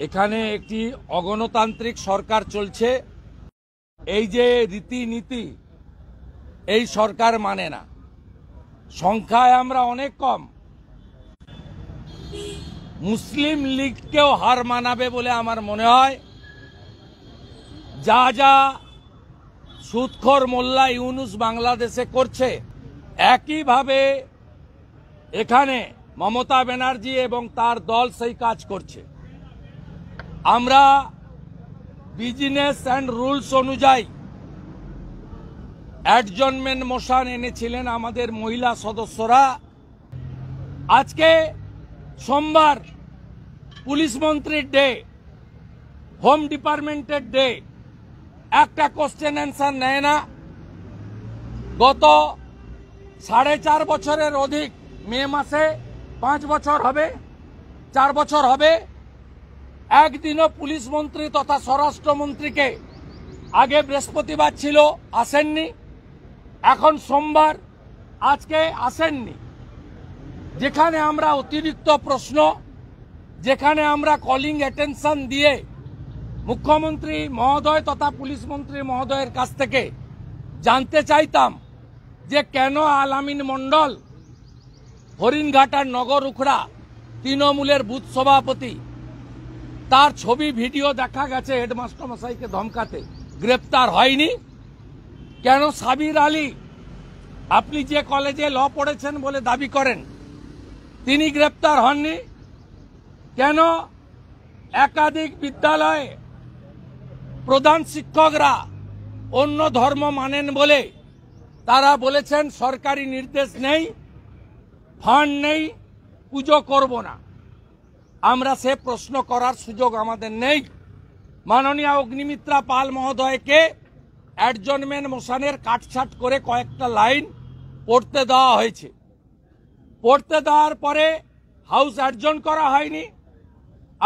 এখানে একটি অগণতান্ত্রিক সরকার চলছে। এই যে রীতিনীতি এই সরকার মানে না। সংখ্যায় আমরা অনেক কম, মুসলিম লীগকেও হার মানাবে বলে আমার মনে হয়। যা যা সুদখোর মোল্লা ইউনুস বাংলাদেশে করছে, একইভাবে এখানে মমতা ব্যানার্জি এবং তার দল সেই কাজ করছে। আমরা বিজনেস অ্যান্ড রুলস অনুযায়ী অ্যাডজর্নমেন্ট মোশন এনেছিলেন আমাদের মহিলা সদস্যরা। আজকে সোমবার পুলিশ মন্ত্রীর ডে, হোম ডিপার্টমেন্টের ডে, একটা কোশ্চেন অ্যান্সার নেয় না। গত 4.5 বছরের অধিক, মে মাসে 5 বছর হবে, 4 বছর হবে, একদিনও পুলিশ মন্ত্রী তথা স্বরাষ্ট্রমন্ত্রীকে, আগে বৃহস্পতিবার ছিল আসেননি, এখন সোমবার, আজকে আসেননি। যেখানে আমরা অতিরিক্ত প্রশ্ন, যেখানে আমরা কলিং অ্যাটেনশন দিয়ে মুখ্যমন্ত্রী মহোদয় তথা পুলিশ মন্ত্রী মহোদয়ের কাছ থেকে জানতে চাইতাম যে কেন আলামিন মণ্ডল, হরিণঘাটার নগর উখড়া তৃণমূলের বুথ সভাপতি, তার ছবি ভিডিও দেখা গেছে হেডমাস্টার মশাইকে ধমকাতে, গ্রেপ্তার হয়নি কেন? সাবির আলী, আপনি যে কলেজে ল পড়েছেন বলে দাবি করেন, তিনি গ্রেপ্তার হননি কেন? একাধিক বিদ্যালয়ে প্রধান শিক্ষকরা অন্য ধর্ম মানেন বলে তারা বলেছেন সরকারি নির্দেশ নেই, ফান্ড নেই, পুজো করব না। আমরা সে প্রশ্ন করার সুযোগ আমাদের নেই। মাননীয় অগ্নিমিত্রা পাল মহোদয়কে অ্যাডজর্নমেন্ট মোশনের কাটছাট করে কয়েকটা লাইন পড়তে দেওয়া হয়েছে। পড়তে দেওয়ার পরে হাউস অ্যাডজর্ন করা হয়নি।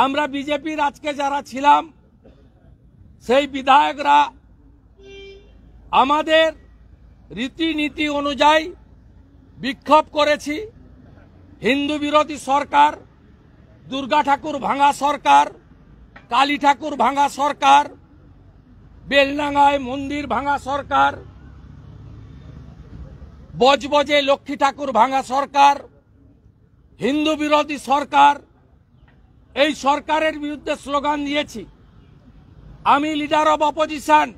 আমরা বিজেপির আজকে যারা ছিলাম সেই বিধায়করা আমাদের রীতিনীতি অনুযায়ী বিক্ষোভ করেছি। হিন্দু বিরোধী সরকার, দুর্গা ঠাকুর ভাঙা সরকার, কালী ঠাকুর ভাঙা সরকার, বেলডাঙ্গায় মন্দির ভাঙা সরকার, বজবজে লক্ষ্মী ঠাকুর ভাঙা সরকার, হিন্দু বিরোধী সরকার, এই সরকারের বিরুদ্ধে স্লোগান দিয়েছি। আমি লিডার অব অপোজিশন,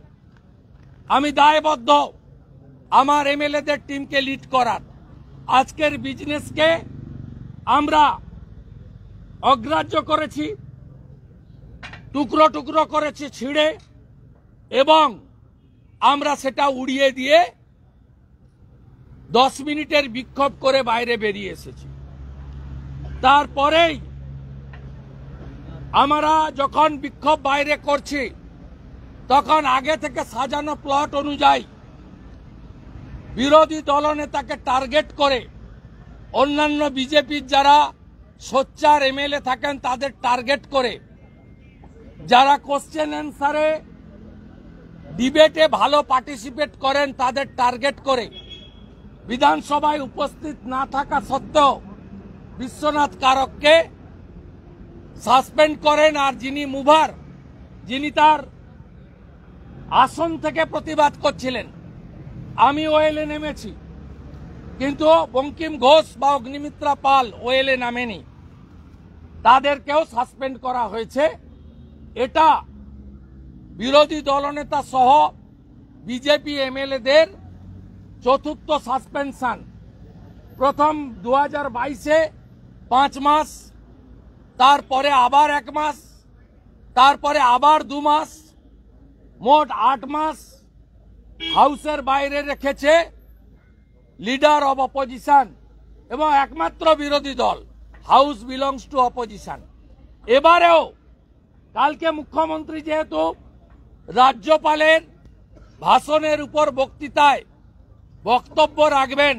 আমি দায়বদ্ধ আমার এমএলএদের টিমকে লিড করার। আজকের বিজনেসকে আমরা অগ্রাহ্য করেছি, টুকরো টুকরো করেছি ছিঁড়ে, এবং আমরা সেটা উড়িয়ে দিয়ে 10 মিনিটের বিক্ষোভ করে বাইরে বেরিয়ে এসেছি। তারপরেই আমরা যখন বিক্ষোভ বাইরে করছি তখন আগে থেকে সাজানো প্লট অনুযায়ী বিরোধী দলনেতাকে টার্গেট করে, অন্যান্য বিজেপির যারা সোচ্চার এমএলএ থাকেন তাদের টার্গেট করে, যারা কোশ্চেন অ্যান্সারে ডিবেটে ভালো পার্টিসিপেট করেন তাদের টার্গেট করে বিধানসভায় উপস্থিত না থাকা সত্ত্বেও বিশ্বনাথ কারককে সাসপেন্ড করেন। আর যিনি মুভার, যিনি তার আসন থেকে প্রতিবাদ করছিলেন, আমি ওয়েলে নেমেছি, কিন্তু বঙ্কিম ঘোষ বা অগ্নিমিত্রা পাল ওয়েলে নামেনি, তাদেরকেও সাসপেন্ড করা হয়েছে। এটা বিরোধী দলনেতা সহ বিজেপি এমএলএদের চতুর্থ সাসপেনশন। প্রথম 2022-এ 5 মাস, তারপরে আবার 1 মাস, তারপরে আবার 2 মাস, মোট 8 মাস হাউসের বাইরে রেখেছে লিডার অব অপোজিশন এবং একমাত্র বিরোধী দল। House belongs to opposition. এবারেও কালকে মুখ্যমন্ত্রী যেহেতু রাজ্যপালের ভাষণের উপর বক্তৃতায় বক্তব্য রাখবেন,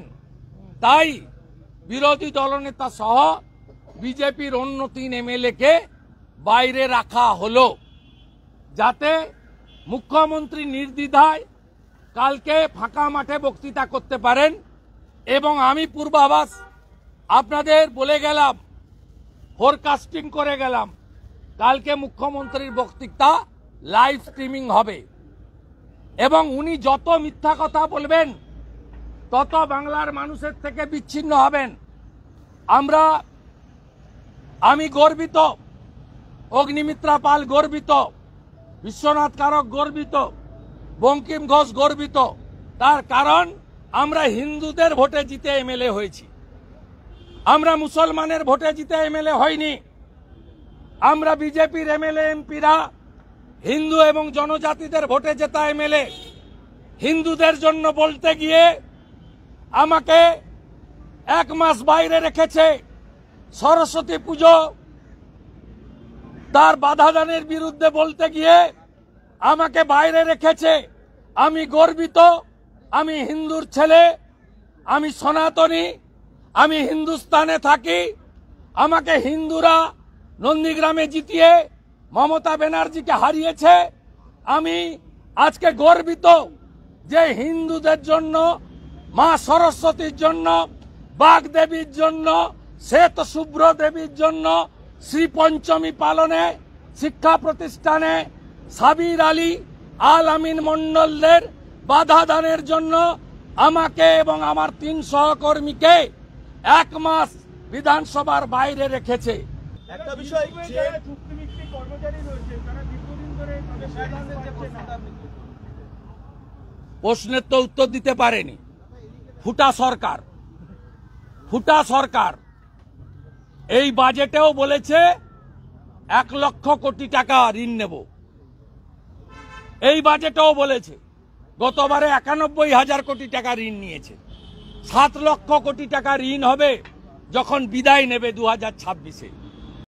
তাই বিরোধী দলনেতা সহ বিজেপির অন্য 3 এমএলএকে বাইরে রাখা হলো, যাতে মুখ্যমন্ত্রী নির্দ্বিধায় কালকে ফাঁকা মাঠে বক্তৃতা করতে পারেন। এবং আমি পূর্বাভাস আপনাদের বলে গেলাম, ফোরকাস্টিং করে গেলাম কালকে মুখ্যমন্ত্রীর বক্তৃতা লাইভ স্ট্রিমিং হবে এবং উনি যত মিথ্যা কথা বলবেন তত বাংলার মানুষের থেকে বিচ্ছিন্ন হবেন। আমি গর্বিত, অগ্নিমিত্রা পাল গর্বিত, বিশ্বনাথ কারক গর্বিত, বঙ্কিম ঘোষ গর্বিত। তার কারণ আমরা হিন্দুদের ভোটে জিতে এমএলএ হয়েছি, আমরা মুসলমানের ভোটে জিতে এমএলএ হয়নি। আমরা বিজেপির এমএলএ এমপিরা হিন্দু এবং জনজাতিদের ভোটে জেতা এমএলএ। হিন্দুদের জন্য বলতে গিয়ে আমাকে 1 মাস বাইরে রেখেছে। সরস্বতী পুজো তার বাধাদানের বিরুদ্ধে বলতে গিয়ে আমাকে বাইরে রেখেছে। আমি গর্বিত, আমি হিন্দুর ছেলে, আমি সনাতনী, আমি হিন্দুস্তানে থাকি। আমাকে হিন্দুরা নন্দীগ্রামে জিতিয়ে মমতা ব্যানার্জিকে হারিয়েছে। আমি আজকে গর্বিত যে হিন্দুদের জন্য, মা সরস্বতীর জন্য, বাগদেবীর জন্য, শ্বেত শুভ্র দেবীর জন্য শ্রী পঞ্চমী পালনে শিক্ষা প্রতিষ্ঠানে সাবির আলী আল আমিন মন্ডলদের বাধা দানের জন্য আমাকে এবং আমার 3 সহকর্মীকে 1 মাস বিধানসভার বাইরে রেখেছে। একটা বিষয় যে চুক্তিভিত্তিক কর্মচারী রয়েছে তারা দীর্ঘদিন ধরে প্রশ্নের তো উত্তর দিতে পারেনি। ফুটা সরকার এই বাজেটেও বলেছে 1 লক্ষ কোটি টাকা ঋণ নেব। এই বাজেটেও বলেছে, গতবারে 91,000 কোটি টাকা ঋণ নিয়েছে। 7 লক্ষ কোটি টাকা ঋণ হবে যখন বিদায় নেবে 2026-এ।